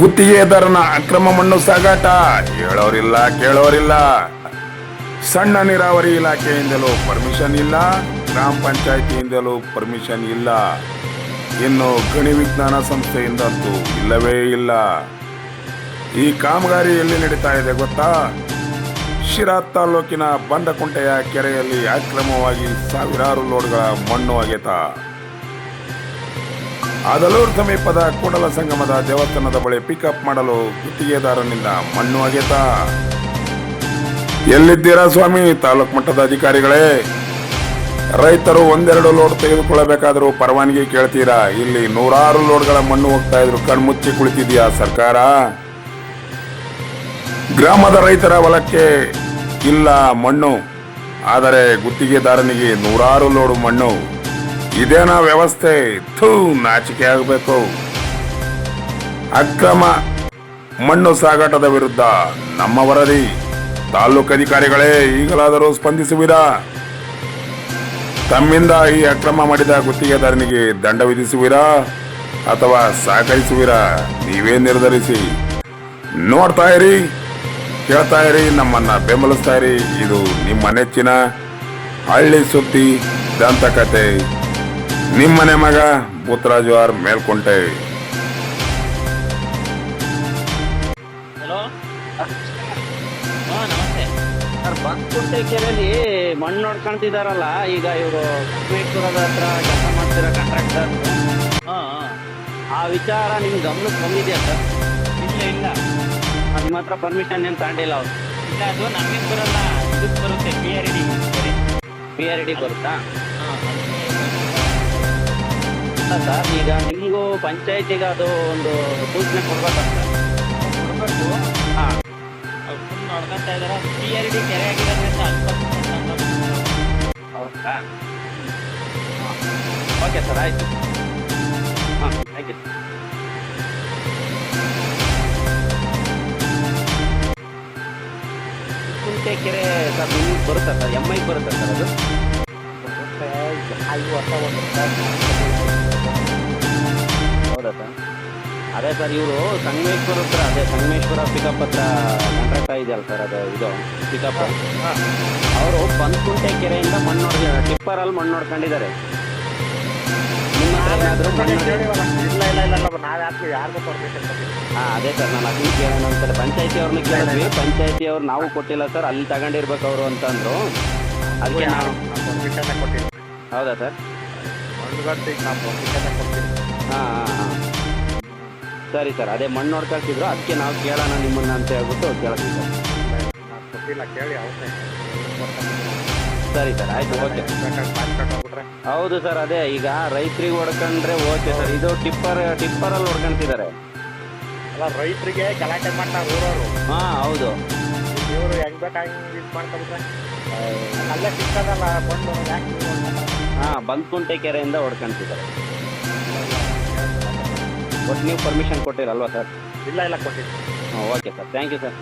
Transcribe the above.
ಗುತ್ತಿಗೆದಾರನ ಅಕ್ರಮ ಮಣ್ಣು ಸಾಗಾಟ ಹೇಳೋರಿಲ್ಲ ಕೇಳೋರಿಲ್ಲ. ಸಣ್ಣ ನೀರಾವರಿ ಇಲಾಖೆಯಿಂದಲೂ ಪರ್ಮಿಷನ್ ಇಲ್ಲ, ಗ್ರಾಮ ಪಂಚಾಯಿತಿಯಿಂದಲೂ ಪರ್ಮಿಷನ್ ಇಲ್ಲ, ಇನ್ನು ಗಣಿ ವಿಜ್ಞಾನ ಸಂಸ್ಥೆಯಿಂದಂತೂ ಇಲ್ಲವೇ ಇಲ್ಲ. ಈ ಕಾಮಗಾರಿ ಎಲ್ಲಿ ನಡೀತಾ ಇದೆ ಗೊತ್ತಾ? ಶಿರಾ ತಾಲೂಕಿನ ಬಂಡಕುಂಟೆಯ ಕೆರೆಯಲ್ಲಿ ಅಕ್ರಮವಾಗಿ ಸಾವಿರಾರು ಲೋಡ್ಗಳ ಮಣ್ಣು ಅಗೆತ. ಅದಲೂರು ಸಮೀಪದ ಕೂಡಲ ಸಂಗಮದ ದೇವಸ್ಥಾನದ ಬಳಿ ಪಿಕಪ್ ಮಾಡಲು ಗುತ್ತಿಗೆದಾರನಿಂದ ಮಣ್ಣು ಅಗೆತ. ಎಲ್ಲಿದ್ದೀರಾ ಸ್ವಾಮಿ ತಾಲೂಕು ಮಟ್ಟದ ಅಧಿಕಾರಿಗಳೇ? ರೈತರು ಒಂದೆರಡು ಲೋಡ್ ತೆಗೆದುಕೊಳ್ಳಬೇಕಾದರೂ ಪರವಾನಗಿ ಕೇಳ್ತೀರಾ? ಇಲ್ಲಿ ನೂರಾರು ಲೋಡ್ಗಳ ಮಣ್ಣು ಹೋಗ್ತಾ ಇದ್ರು ಕಣ್ಮುಚ್ಚಿ ಕುಳಿತಿದೆಯಾ ಸರ್ಕಾರ? ಗ್ರಾಮದ ರೈತರ ಹೊಲಕ್ಕೆ ಇಲ್ಲ ಮಣ್ಣು, ಆದರೆ ಗುತ್ತಿಗೆದಾರನಿಗೆ ನೂರಾರು ಲೋಡು ಮಣ್ಣು. ಇದೇನಾ ವ್ಯವಸ್ಥೆ? ನಾಚಿಕೆ ಆಗಬೇಕು. ಅಕ್ರಮ ಮಣ್ಣು ಸಾಗಾಟದ ವಿರುದ್ಧ ನಮ್ಮ ವರದಿ. ತಾಲೂಕು ಅಧಿಕಾರಿಗಳೇ, ಈಗಲಾದರೂ ಸ್ಪಂದಿಸುವಿರಾ? ತಮ್ಮಿಂದ ಈ ಅಕ್ರಮ ಮಾಡಿದ ಗುತ್ತಿಗೆದಾರನಿಗೆ ದಂಡ ವಿಧಿಸುವಿರಾ ಅಥವಾ ಸಹಕರಿಸುವಿರಾ? ನೀವೇ ನಿರ್ಧರಿಸಿ. ನೋಡ್ತಾ ಇರಿ, ಕೇಳ್ತಾ ಇರಿ, ನಮ್ಮನ್ನ ಬೆಂಬಲಿಸ್ತಾ ಇರಿ. ಇದು ನಿಮ್ಮ ನೆಚ್ಚಿನ ಹಳ್ಳಿ ಸುದ್ದಿ ದಂತಕತೆ. ನಿಮ್ಮನೆ ಮಗ ಪುತ್ರರಾಜು ಆರ್ ಮೇಲ್ಕೊಂಟೆ. ಹಲೋ, ನಮಸ್ತೆ ಸರ್. ಬಂದ್ಕುಂಟೆ ಕೆರೆಯಲ್ಲಿ ಮಣ್ಣು ನೋಡ್ಕೊಂತಿದಾರಲ್ಲ, ಈಗ ಇವರು ಕುಕ್ಕಮೇಶ್ವರದ ಹತ್ರ ಕೆಲಸ ಮಾಡ್ತಿರೋ ಕಾಂಟ್ರಾಕ್ಟರ್. ಆ ವಿಚಾರ ನಿಮ್ ಗಮನಕ್ಕೆ ಬಂದಿದೆಯಾ ಸರ್? ಇಲ್ಲ, ನಿಮ್ಮ ಹತ್ರ ಪರ್ಮಿಷನ್ ಏನು ತಗೊಂಡಿಲ್ಲ ಅವ್ರು? ಇಲ್ಲ, ಅದು ನಮಗೆ ಬರಲ್ಲ, ಇದಕ್ಕೆ ಬರುತ್ತೆ. ಪಿ ಆರ್ ಡಿ ಬರುತ್ತಾ? ಸರ್, ಈಗ ನಿಮಗೂ ಪಂಚಾಯತಿಗೆ ಅದು ಒಂದು ಸೂಚನೆ ಕೊಡ್ಬೇಕಂತ. ಹಾಂ, ಫುಲ್ ನೋಡ್ಕೊಂತ ಇದ್ದಾರೆ. ಪಿ ಆರ್ ಡಿ ಕೆರೆ ಆಗಿರೋದ್ರಿಂದ ಹೌದಾ? ಓಕೆ ಸರ್, ಆಯಿತು. ಹಾಂ, ಥ್ಯಾಂಕ್ ಯು. ಕುಂಟೆ ಕೆರೆ ಸರ್ ನಿಮಗೆ ಬರುತ್ತಾ ಸರ್? ಎಮ್ ಐ ಬರುತ್ತಾ ಸರ್? ಅದು ಹೌದಾ ಸರ್? ಅದೇ ಸರ್, ಇವರು ಸಂಗಮೇಶ್ವರ ಹತ್ರ, ಅದೇ ಸಂಗಮೇಶ್ವರ ಪಿಕಪ್ ಹತ್ರ ಕಾಂಟ್ರಾಕ್ಟ್ ಇದೆಯಲ್ಲ ಸರ್, ಅದು ಇದು ಪಿಕಪ್. ಅವರು ಬಂದ್ಕುಂಟೆ ಕೆರೆಯಿಂದ ಮಣ್ಣು ಟಿಪ್ಪರಲ್ಲಿ ಮಣ್ಣು ನೋಡ್ಕೊಂಡಿದ್ದಾರೆ. ನಿಮ್ಮ ಹತ್ರ ಏನಾದರೂ ಹಾಂ, ಅದೇ ಸರ್, ನಾನು ಅದನ್ನು ಕೇಳೋಣ ಅಂತಾರೆ. ಪಂಚಾಯತಿ ಅವ್ರನ್ನ ಕೇಳಿದ್ವಿ. ಪಂಚಾಯತಿ ಅವ್ರು ನಾವು ಕೊಟ್ಟಿಲ್ಲ ಸರ್, ಅಲ್ಲಿ ತಗೊಂಡಿರ್ಬೇಕು ಅವರು ಅಂತಂದ್ರು. ಅದಕ್ಕೆ ನಾವು ಹೌದಾ ಸರ್? ಹಾಂ, ಸರಿ ಸರ್, ಅದೇ ಮಣ್ಣು ನೋಡ್ಕೊಳ್ತಿದ್ರು, ಅದಕ್ಕೆ ನಾವು ಕೇಳೋಣ ನಿಮ್ಮನ್ನ ಅಂತ ಹೇಳ್ಬಿಟ್ಟು ಕೇಳ್ತೀವಿ ಸರ್. ಸರಿ ಸರ್, ಆಯ್ತು, ಓಕೆ. ಹೌದು ಸರ್, ಅದೇ ಈಗ ರೈತರಿಗೆ ಹೊಡ್ಕೊಂಡ್ರೆ ಓಕೆ ಸರ್. ಇದು ಟಿಪ್ಪರಲ್ಲಿ ಹೊಡ್ಕೊಂತಿದ್ದಾರೆ. ಅಲ್ಲ, ರೈತರಿಗೆ ಗಲಾಟೆ ಮಾಡ್ತಾರೆ ಊರವರು. ಹಾಂ, ಹೌದು. ಇವರು ಹೆಂಗ್ ಬೇಕಾಗಿ ಇದು ಮಾಡ್ಕೊಂಡ್ರೆ ಅಲ್ಲೇ ಸಿಕ್ಕದಲ್ಲ ಬಂದು ಹಾಂ, ಬಂದ್ಕುಂಟೆ ಕೆರೆಯಿಂದ ಹೊಡ್ಕೊಂತಿದ್ದಾರೆ. ಒಟ್ಟು ನೀವು ಪರ್ಮಿಷನ್ ಕೊಟ್ಟಿರಲ್ವಾ ಸರ್? ಇಲ್ಲ ಕೊಟ್ಟಿದ್ದೀನಿ. ಹಾಂ, okay sir, thank you sir.